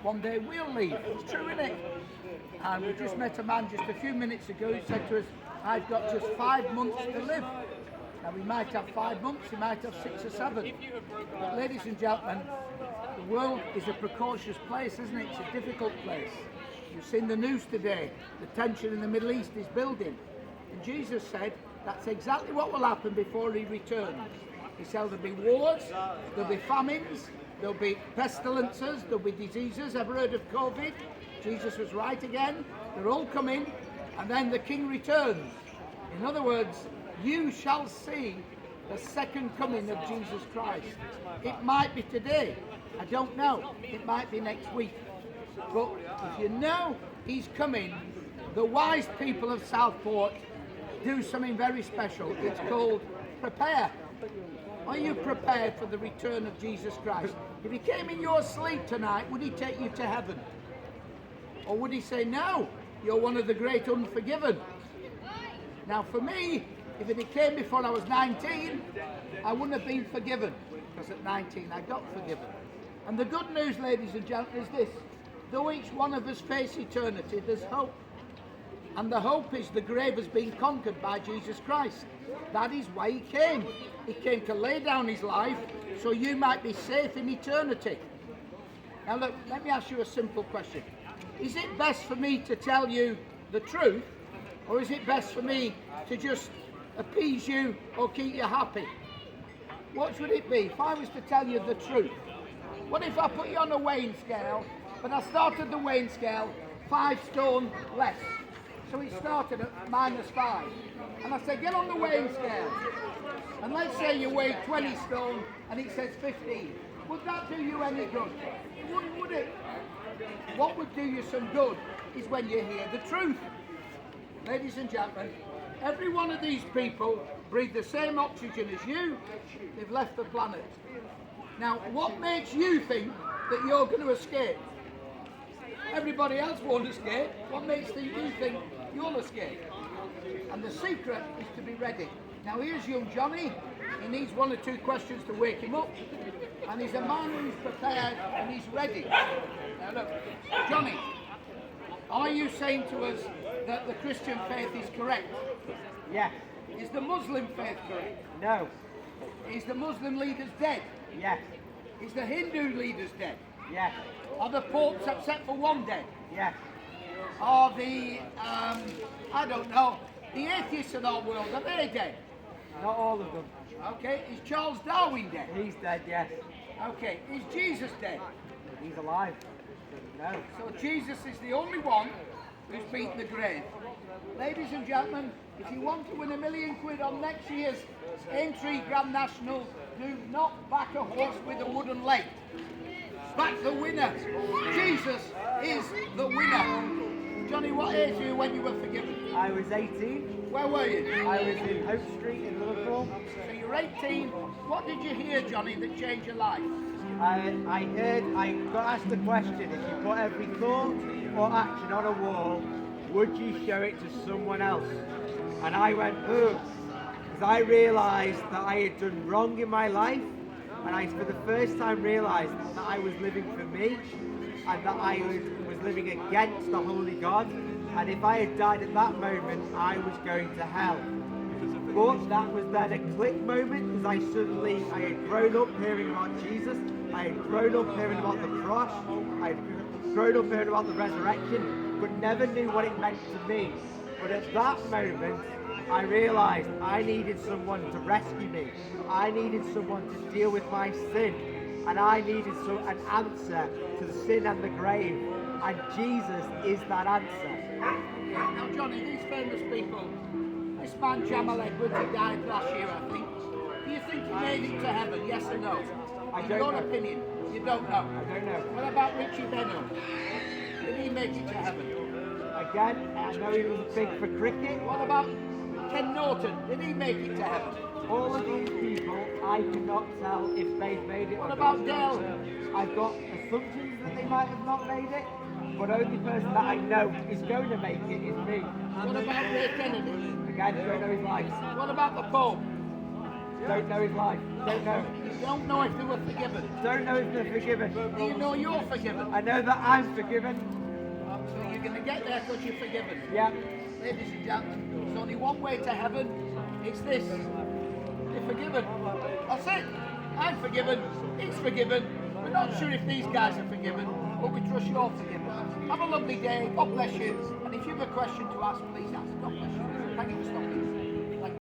one day we'll leave. It's true, isn't it? And we just met a man just a few minutes ago who said to us, I've got just 5 months to live. Now we might have 5 months, we might have 6 or 7. But ladies and gentlemen, the world is a precocious place, isn't it? It's a difficult place. You've seen the news today. The tension in the Middle East is building. And Jesus said that's exactly what will happen before he returns. He said there'll be wars, there'll be famines, there'll be pestilences, there'll be diseases. Ever heard of COVID? Jesus was right again. They're all coming, and then the King returns. In other words, you shall see the second coming of Jesus Christ. It might be today. I don't know. It might be next week. But if you know he's coming, the wise people of Southport do something very special. It's called prepare. Are you prepared for the return of Jesus Christ? If he came in your sleep tonight, would he take you to heaven? Or would he say, no, you're one of the great unforgiven? Now for me, if it came before I was 19, I wouldn't have been forgiven. Because at 19 I got forgiven. And the good news, ladies and gentlemen, is this. Though each one of us face eternity, there's hope. And the hope is the grave has been conquered by Jesus Christ. That is why he came. He came to lay down his life so you might be safe in eternity. Now look, let me ask you a simple question. Is it best for me to tell you the truth, or is it best for me to just appease you or keep you happy? What would it be if I was to tell you the truth? What if I put you on a weighing scale, but I started the weighing scale 5 stone less? So it started at -5. And I said, get on the weighing scale. And let's say you weigh 20 stone and it says 15. Would that do you any good? It wouldn't, would it? What would do you some good is when you hear the truth. Ladies and gentlemen, every one of these people breathe the same oxygen as you. They've left the planet. Now, what makes you think that you're going to escape? Everybody else won't escape. What makes you think you'll escape? And the secret is to be ready. Now here's young Johnny. He needs 1 or 2 questions to wake him up. And he's a man who's prepared and he's ready. Now look, Johnny, are you saying to us that the Christian faith is correct? Yes. Is the Muslim faith correct? No. Is the Muslim leaders dead? Yes. Is the Hindu leaders dead? Yes. Are the popes, except for one, dead? Yes. Are the, I don't know, the atheists in our world, are they dead? Not all of them. Okay, is Charles Darwin dead? He's dead, yes. Okay, is Jesus dead? He's alive. No. So Jesus is the only one who's beaten the grave. Ladies and gentlemen, if you want to win £1 million on next year's Aintree Grand National, do not back a horse with a wooden leg. Back the winner. Jesus is the winner. Johnny, what age were you when you were forgiven? I was 18. Where were you? I was in Hope Street in Liverpool. So you're 18. What did you hear, Johnny, that changed your life? I got asked the question, if you put every thought or action on a wall, would you show it to someone else? And I went, oh, because I realised that I had done wrong in my life, and I for the first time realised that I was living for me, and that I was living against the Holy God, and if I had died at that moment, I was going to hell. But that was then a click moment, because I had grown up hearing about Jesus, I had grown up hearing about the cross, I had grown up hearing about the resurrection, but never knew what it meant to me. But at that moment, I realised I needed someone to rescue me. I needed someone to deal with my sin. And I needed an answer to the sin and the grave. And Jesus is that answer. Now, Johnny, these famous people, this man Jamal Edwards, who died last year, I think, do you think he made it to heaven, yes or no? In your opinion, you don't know? I don't know. What about Richie Benham? Did he make it to heaven? Again, I know he was big for cricket. What about Ken Norton? Did he make it to heaven? All of these people, I cannot tell if they've made it. What about Dell? I've got assumptions that they might have not made it, but the only person that I know is going to make it is me. What about Ray Kennedy? Again, I don't know his life. What about the Pope? Don't know his life. Don't know. You don't know if they were forgiven. Don't know if they're forgiven. Do you know you're forgiven? I know that I'm forgiven. So you're going to get there because you're forgiven. Yeah. Ladies and gentlemen, there's only one way to heaven. It's this. You're forgiven. That's it. I'm forgiven. He's forgiven. We're not sure if these guys are forgiven, but we trust you're forgiven. Have a lovely day. God bless you. And if you have a question to ask, please ask. God bless you. Thank you for stopping.